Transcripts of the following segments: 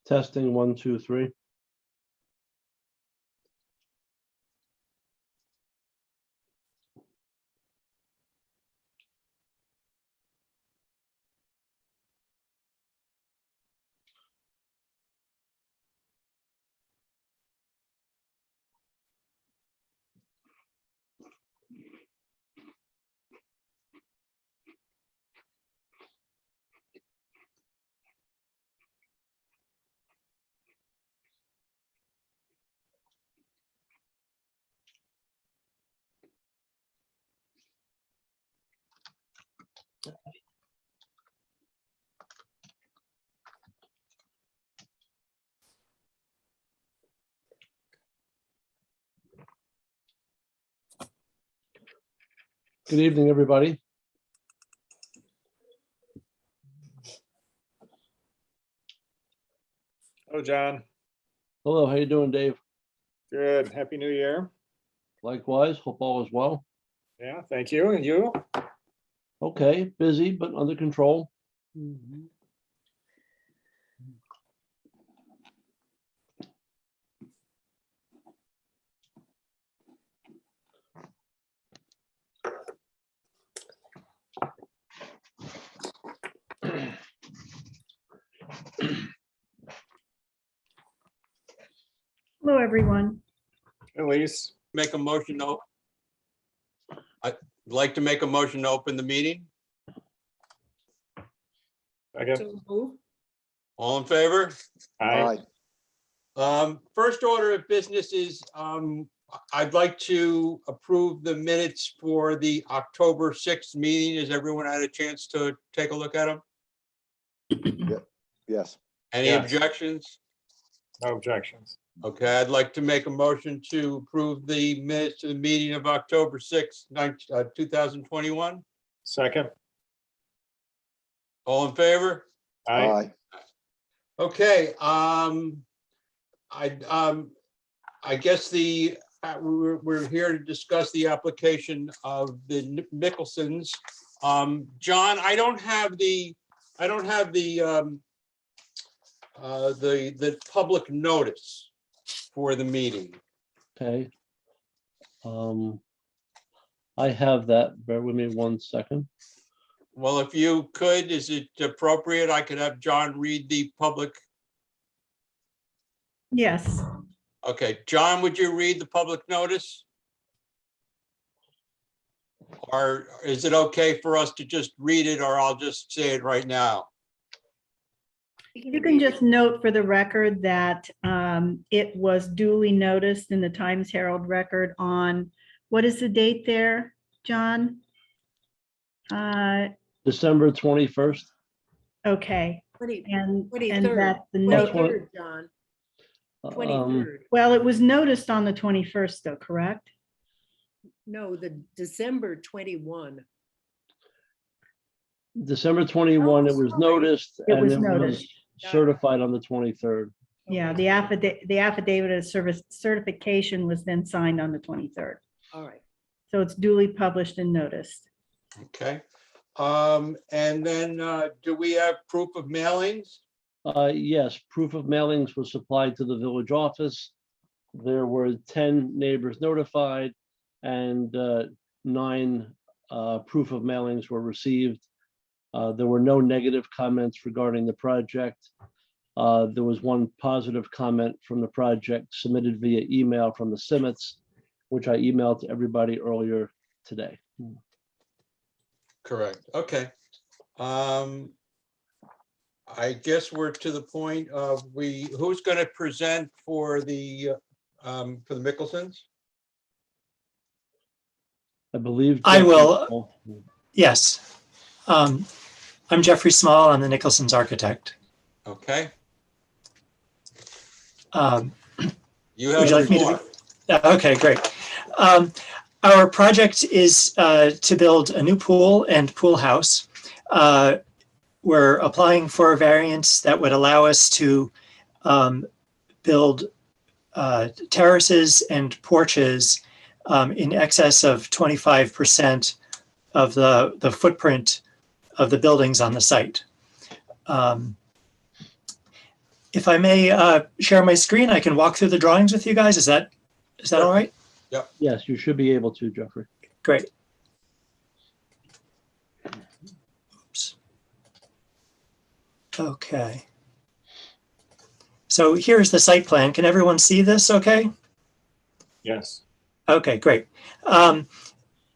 Testing 1, 2, 3. Good evening, everybody. Hello, John. Hello, how you doing, Dave? Good. Happy New Year. Likewise, hope all is well. Yeah, thank you. And you? Okay, busy, but under control. Hello, everyone. Elise? Make a motion. I'd like to make a motion to open the meeting. Second. All in favor? Aye. First order of business is, I'd like to approve the minutes for the October 6th meeting. Has everyone had a chance to take a look at them? Yes. Any Yes. objections? No objections. Okay, I'd like to make a motion to approve the minutes of the meeting of October 6th, 2021. Second. All in favor? Aye. Okay, I guess we're here to discuss the application of the Mickelsons. John, I don't have the public notice for the meeting. Okay. I have that. Bear with me 1 second. Well, if you could, is it appropriate? I could have John read the public. Yes, Okay, John, would you read the public notice? Or is it okay for us to just read it, or I'll just say it right now? you can just note for the record that it was duly noticed in the Times Herald Record on, what is the date there, John? December 21st. Okay, and that 23rd. the note, 23rd, John, Um, 23rd. well, it was noticed on the 21st though, correct? No, the December 21. December 21, it was sorry. noticed It and was it was noticed. certified on the 23rd. Yeah, the affidavit of service certification was then signed on the 23rd. All right. So it's duly published and noticed. Okay. And then do we have proof of mailings? Yes, proof of mailings was supplied to the village office. There were 10 neighbors notified and 9 proof of mailings were received. There were no negative comments regarding the project. There was 1 positive comment from the project submitted via email from the Simmons, which I emailed to everybody earlier today. Correct. Okay. I guess we're to the point of who's going to present for the Mickelsons? I believe. I will. Yes. I'm Jeffrey Small. I'm the Nicholson's architect. Okay. You Would have you the like me floor. to? Okay, great. Our project is to build a new pool and pool house. We're applying for a variance that would allow us to build terraces and porches in excess of 25% of the footprint of the buildings on the site. If I may share my screen, I can walk through the drawings with you guys. Is that all right? Yes, you should be able to, Jeffrey. Great. Oops. Okay. So here's the site plan. Can everyone see this okay? Yes. Okay, great.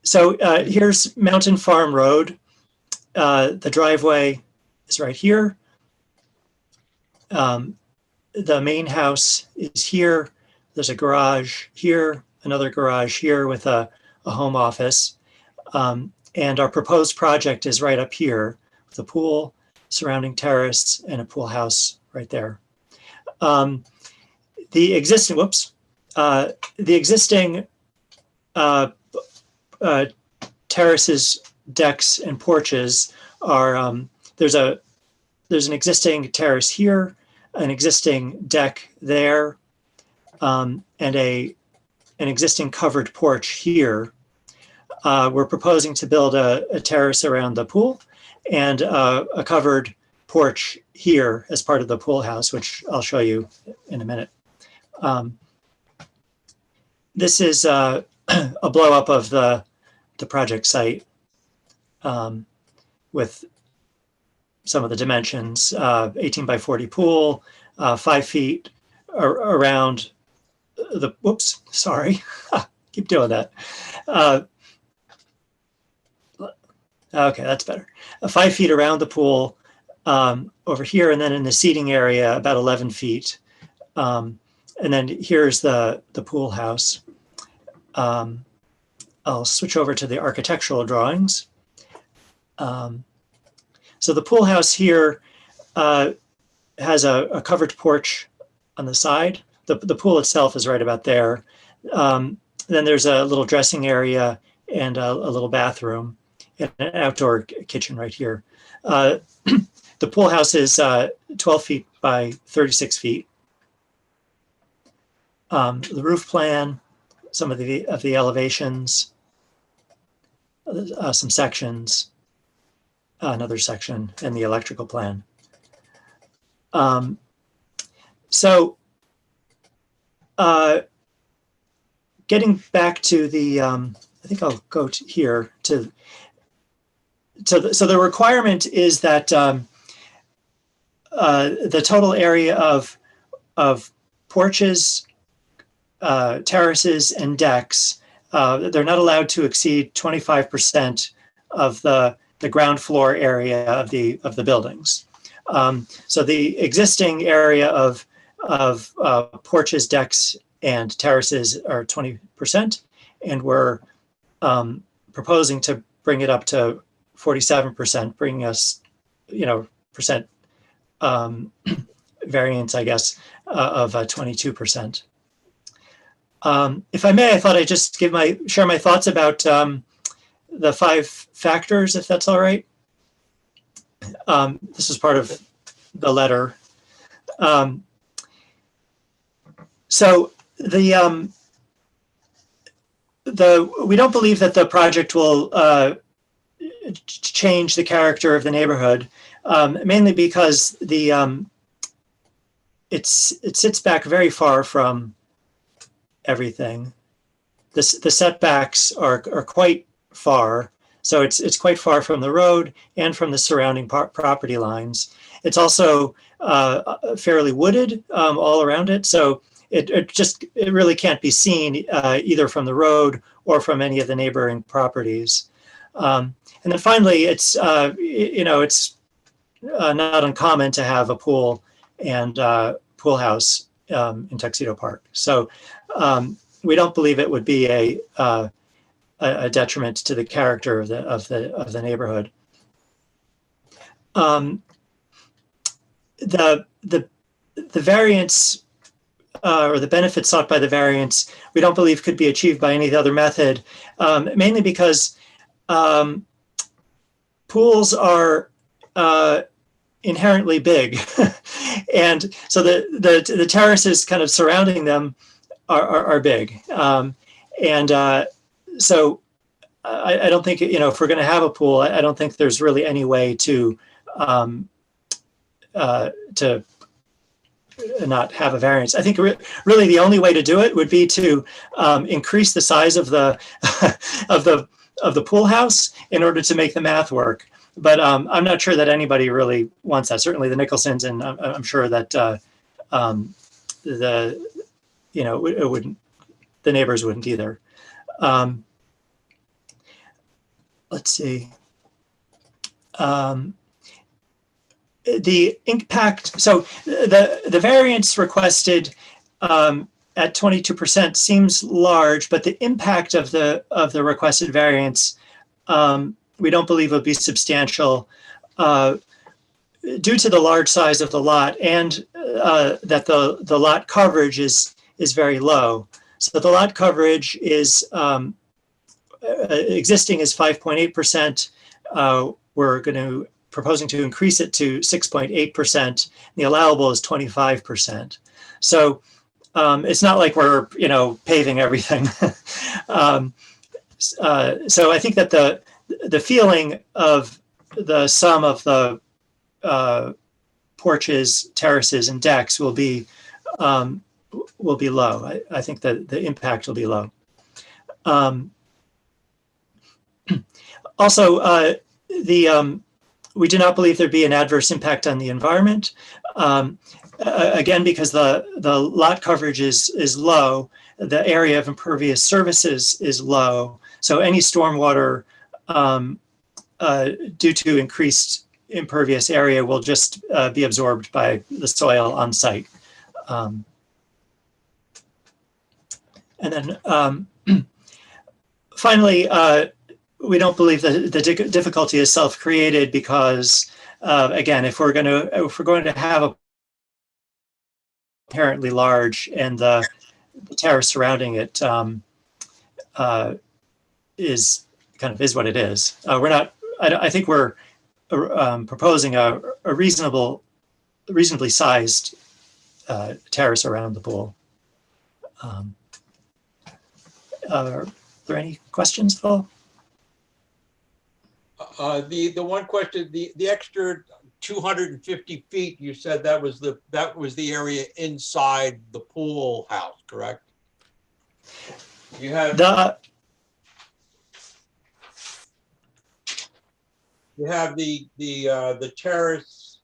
So here's Mountain Farm Road. The driveway is right here. The main house is here. There's a garage here, another garage here with a home office. And our proposed project is right up here with a pool, surrounding terrace, and a pool house right there. The existing, terraces, decks, and porches are, there's an existing terrace here, an existing deck there, and an existing covered porch here. We're proposing to build a terrace around the pool and a covered porch here as part of the pool house, which I'll show you in a minute. This is a blow up of the project site with some of the dimensions, 18 by 40 pool, 5 feet around the, whoops, sorry, keep doing that. Okay, that's better. 5 feet around the pool over here, and then in the seating area, about 11 feet. And then here's the pool house. I'll switch over to the architectural drawings. So the pool house here has a covered porch on the side. The pool itself is right about there. Then there's a little dressing area and a little bathroom and an outdoor kitchen right here. The pool house is 12 feet by 36 feet. The roof plan, some of the elevations, some sections, another section, and the electrical plan. Getting back to the, I think I'll go to here to, so the requirement is that the total area of porches, terraces, and decks, they're not allowed to exceed 25% of the ground floor area of the buildings. So the existing area of porches, decks, and terraces are 20%, and we're proposing to bring it up to 47%, bringing us, percent variance, I guess, of 22%. If I may, I thought I'd just share my thoughts about the 5 factors, if that's all right. This is part of the letter. So we don't believe that the project will change the character of the neighborhood, mainly because it sits back very far from everything. The setbacks are quite far, so it's quite far from the road and from the surrounding property lines. It's also fairly wooded all around it, so it really can't be seen either from the road or from any of the neighboring properties. And then finally, it's not uncommon to have a pool and pool house in Tuxedo Park. So we don't believe it would be a detriment to the character of the neighborhood. The variance or the benefits sought by the variance, we don't believe could be achieved by any other method, mainly because pools are inherently big, and so the terraces kind of surrounding them are big, and so I don't think, if we're going to have a pool, I don't think there's really any way to not have a variance. I think really the only way to do it would be to increase the size of the of the pool house in order to make the math work. But I'm not sure that anybody really wants that. Certainly the Nicholsons, and I'm sure that the it wouldn't, the neighbors wouldn't either. Let's see. The impact, so the variance requested at 22% seems large, but the impact of the requested variance we don't believe will be substantial due to the large size of the lot and that the lot coverage is very low. So the lot coverage is existing is 5.8%. We're proposing to increase it to 6.8%. The allowable is 25%. So it's not like we're paving everything. So I think that the feeling of the sum of the porches, terraces, and decks will be low. I think that the impact will be low. Also, we do not believe there'd be an adverse impact on the environment. Again, because the lot coverage is low, the area of impervious surfaces is low. So any stormwater due to increased impervious area will just be absorbed by the soil on site. And then finally, we don't believe that the difficulty is self-created because, again, if we're going to have a apparently large and the terrace surrounding it is what it is. We're not. I think we're proposing a reasonably sized terrace around the pool. Are there any questions, Phil? The one question, the extra 250 feet, you said that was the area inside the pool house, correct? You have the terrace,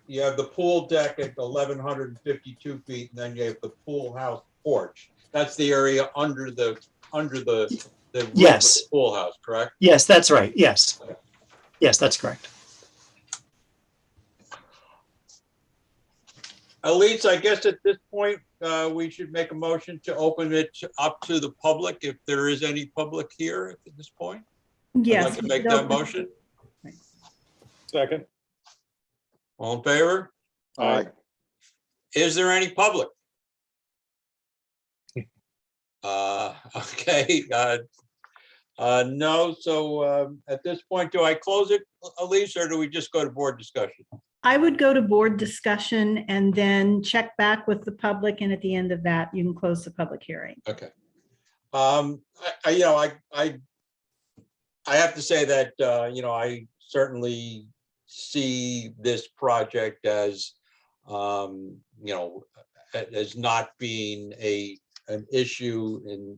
you have the pool deck at 1,152 feet, and then you have the pool house porch. That's the area under the yes, of the pool house, correct? Yes, that's right. Yes, yes, that's correct. Elise, I guess at this point, we should make a motion to open it up to the public, if there is any public here at this point. Yes. I'd like to make that motion. Second. All in favor? Aye. Is there any public? Okay. No. So at this point, do I close it, Elise, or do we just go to board discussion? I would go to board discussion and then check back with the public. And at the end of that, you can close the public hearing. Okay. I have to say that, I certainly see this project as, as not being an issue. And,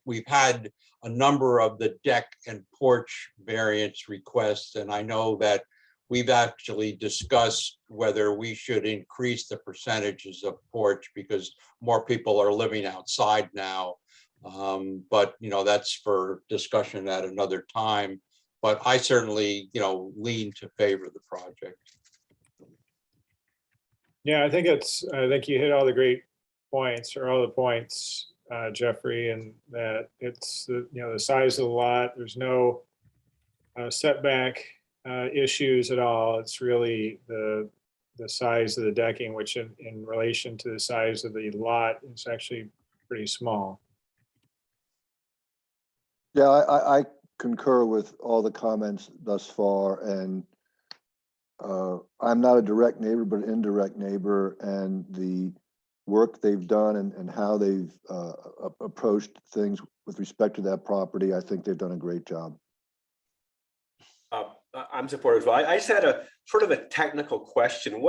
we've had a number of the deck and porch variance requests, and I know that we've actually discussed whether we should increase the percentages of porch because more people are living outside now. But, that's for discussion at another time. But I certainly, lean to favor the project. Yeah, I think you hit all the great points, or all the points, Jeffrey, and that it's the size of the lot. There's no setback issues at all. It's really the size of the decking, which in relation to the size of the lot is actually pretty small. Yeah, I concur with all the comments thus far, and I'm not a direct neighbor, but an indirect neighbor, and the work they've done and how they've approached things with respect to that property, I think they've done a great job. I'm supportive as well. I just had a sort of a technical question.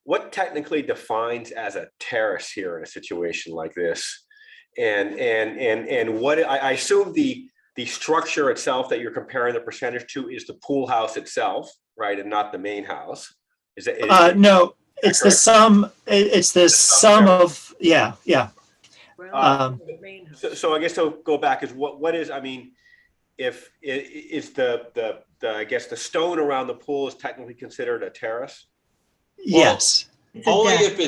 what technically defines as a terrace here in a situation like this? And what, I assume the structure itself that you're comparing the percentage to is the pool house itself, right? And not the main house. Is that? No, it's the correct? sum, it's the sum of, yeah. Ground floor, main house. So I guess to go back is what is, I mean, if is the I guess the stone around the pool is technically considered a terrace? Yes. It's a Only deck. if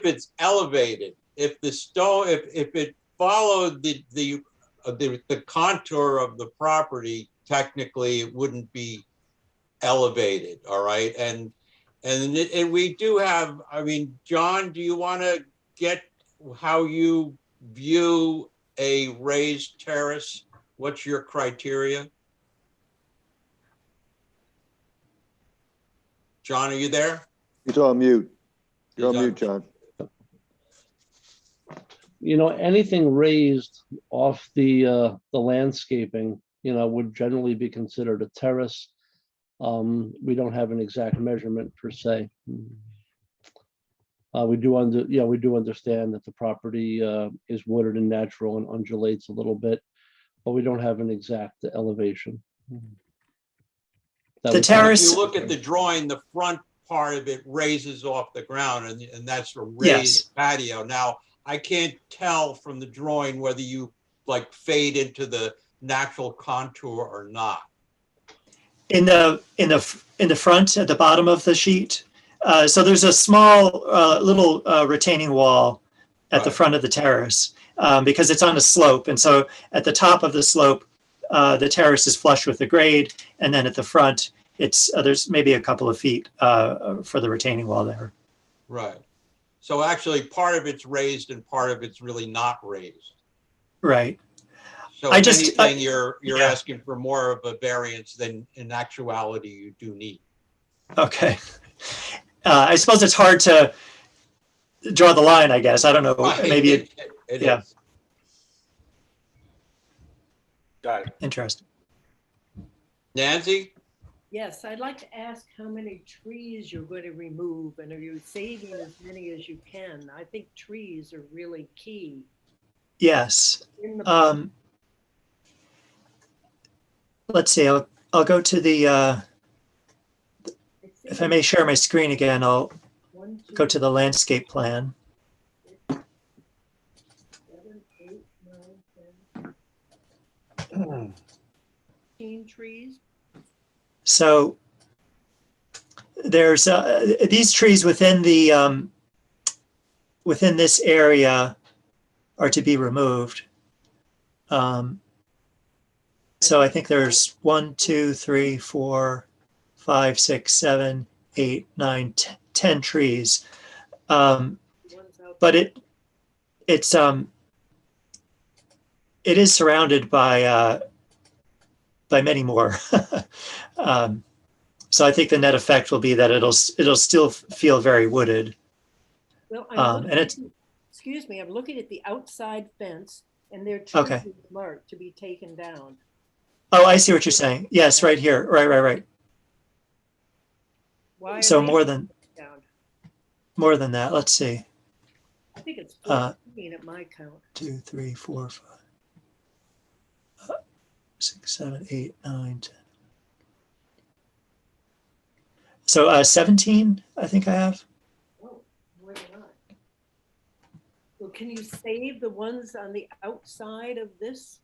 it's elevated. If the stone, if it followed the contour of the property, technically it wouldn't be elevated. All right, and we do have. I mean, John, do you want to get how you view a raised terrace? What's your criteria? John, are you there? He's on mute. You're He's on on- mute, John. You know, anything raised off the landscaping, you know, would generally be considered a terrace. We don't have an exact measurement per se. We do understand that the property is wooded and natural and undulates a little bit, but we don't have an exact elevation. That The was kind of- If terrace, you look at the drawing, the front part of it raises off the ground, and that's a Yes. raised patio. Now, I can't tell from the drawing whether you like fade into the natural contour or not. in the front at the bottom of the sheet. So there's a small little retaining wall at the Right. front of the terrace because it's on a slope. And so at the top of the slope, the terrace is flush with the grade. And then at the front, it's there's maybe a couple of feet for the retaining wall there. Right. So actually, part of it's raised and part of it's really not raised. Right. So I if just- anything, you're yeah. asking for more of a variance than in actuality you do need. Okay. I suppose it's hard to draw the line, I guess. I don't know. Maybe It yeah. is. Got it. interesting. Nancy? Yes, I'd like to ask how many trees you're going to remove, and are you saving as many as you can? I think trees are really key. Yes. In the Let's see. I'll go to the. If I may share my screen again, I'll go to the landscape plan. 7, 8, 9, 10, 15 trees. So there's these trees within the within this area are to be removed. So I think there's 1, 2, 3, 4, 5, 6, 7, 8, 9, 10 trees. Ones out But it is surrounded by many more. So I think the net effect will be that it'll still feel very wooded. Well, and it's- excuse me, I'm looking at the outside fence and there are Okay. trees marked to be taken down. Oh, I see what you're saying. Yes, right here. Right. Why are So they more than down? that. Let's see. I think it's 14 at my count. 2, 3, 4, 5, 6, 7, 8, 9, 10. So 17, I think I have. Oh, more than I. Well, can you save the ones on the outside of this?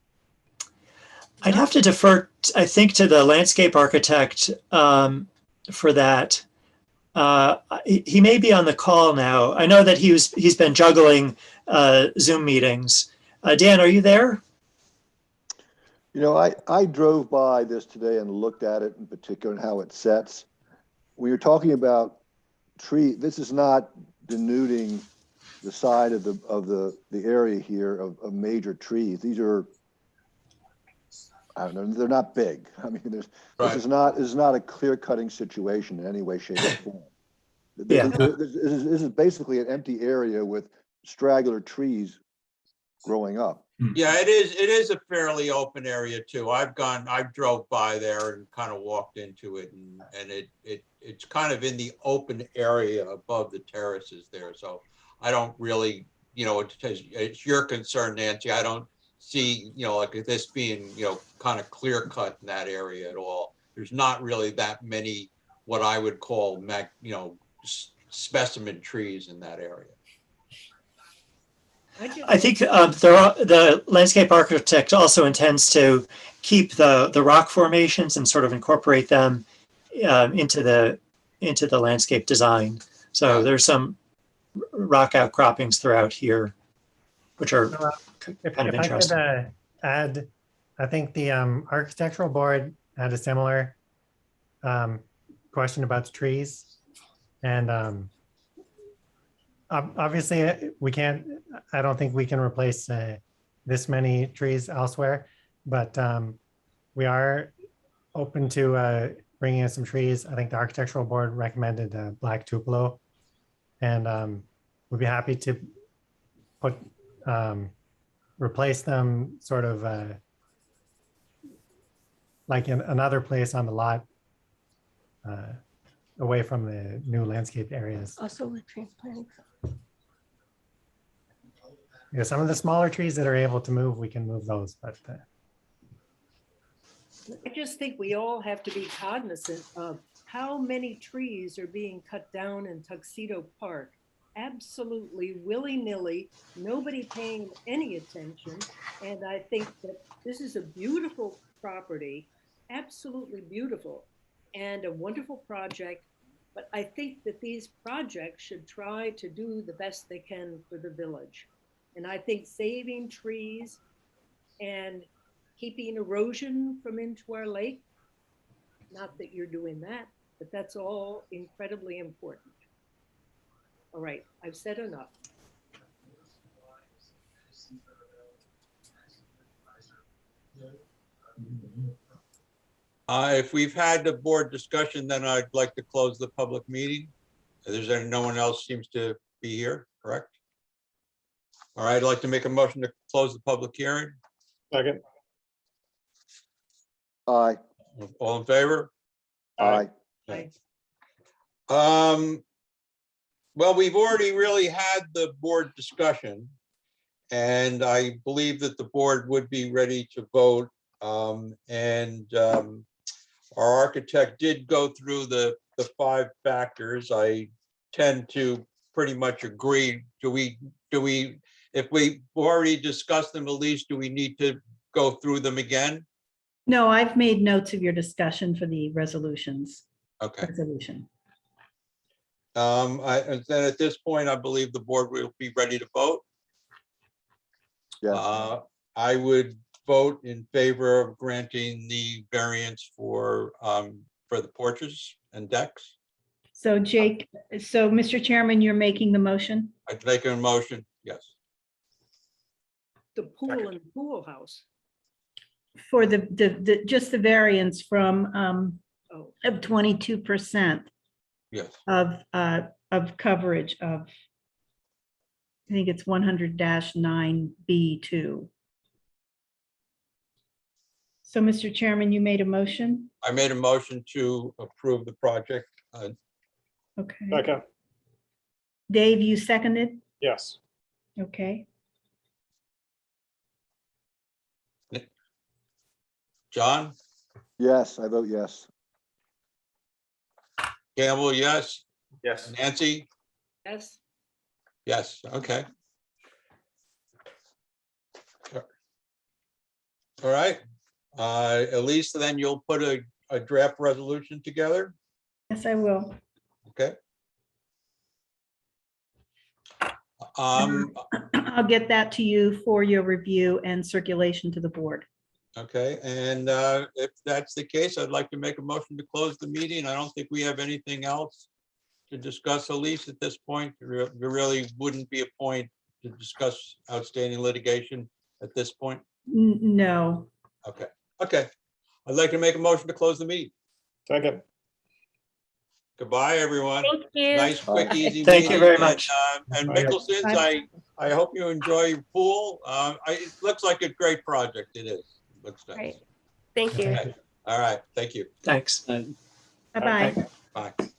I'd have to defer, I think, to the landscape architect for that. He may be on the call now. I know that he's been juggling Zoom meetings. Dan, are you there? You know, I drove by this today and looked at it in particular and how it sets. When you're talking about tree, this is not denuding the side of the area here of major trees. These are, I don't know, they're not big. I mean, this is not a clear cutting situation in any way, shape, or form. Yeah. This is basically an empty area with straggler trees growing up. Yeah, it is a fairly open area too. I drove by there and kind of walked into it and it's kind of in the open area above the terraces there. So I don't really, it's your concern, Nancy. I don't see, like this being, kind of clear cut in that area at all. There's not really that many, what I would call, specimen trees in that area. I think the landscape architect also intends to keep the rock formations and sort of incorporate them into the landscape design. So Yeah. there's some rock outcroppings throughout here, which are If kind of I could interesting. add, I think the architectural board had a similar question about the trees. And obviously we can't, I don't think we can replace this many trees elsewhere, but we are open to bringing in some trees. I think the architectural board recommended black tupelo, and we'd be happy to put replace them sort of like in another place on the lot, away from the new landscape areas. Also with transplanting. Yeah, some of the smaller trees that are able to move, we can move those, but I just think we all have to be cognizant of how many trees are being cut down in Tuxedo Park. Absolutely willy-nilly, nobody paying any attention. And I think that this is a beautiful property, absolutely beautiful, and a wonderful project. But I think that these projects should try to do the best they can for the village. And I think saving trees and keeping erosion from into our lake, not that you're doing that, but that's all incredibly important. All right, I've said enough. If we've had the board discussion, then I'd like to close the public meeting. No one else seems to be here, correct? All right, I'd like to make a motion to close the public hearing. Second. Aye, All in favor? aye. Well, we've already really had the board discussion, and I believe that the board would be ready to vote. Our architect did go through the 5 factors. I tend to pretty much agree. Do we, if we've already discussed them, at least, do we need to go through them again? No, I've made notes of your discussion for the resolutions. Okay. Resolution. Then at this point, I believe the board will be ready to vote. Yes, I would vote in favor of granting the variance for the porches and decks. So Jake, so Mr. Chairman, you're making the motion? I'd make a motion, yes. The pool and the pool house. For the just the variance from Oh, of 22% Yes. of coverage of, I think it's 100-9B2. So, Mr. Chairman, you made a motion? I made a motion to approve the project. Okay. Second. Dave, you seconded? Yes. Okay. John, yes, I vote yes. Campbell, yes. Yes. Nancy, yes, yes. Okay. All right. At least then you'll put a draft resolution together. Yes, I will. Okay. I'll get that to you for your review and circulation to the board. Okay, and if that's the case, I'd like to make a motion to close the meeting. I don't think we have anything else to discuss, Elise, at this point. There really wouldn't be a point to discuss outstanding litigation at this point. No. Okay, okay. I'd like to make a motion to close the meeting. Second. Goodbye, everyone. Thank you. Nice, quick, easy. Thank you meeting. very much. And Mickelson's, I hope you enjoy your pool. It looks like a great project. It is. Looks nice. Great. Thank you. All right. Thank you. Thanks. And Bye-bye. Bye.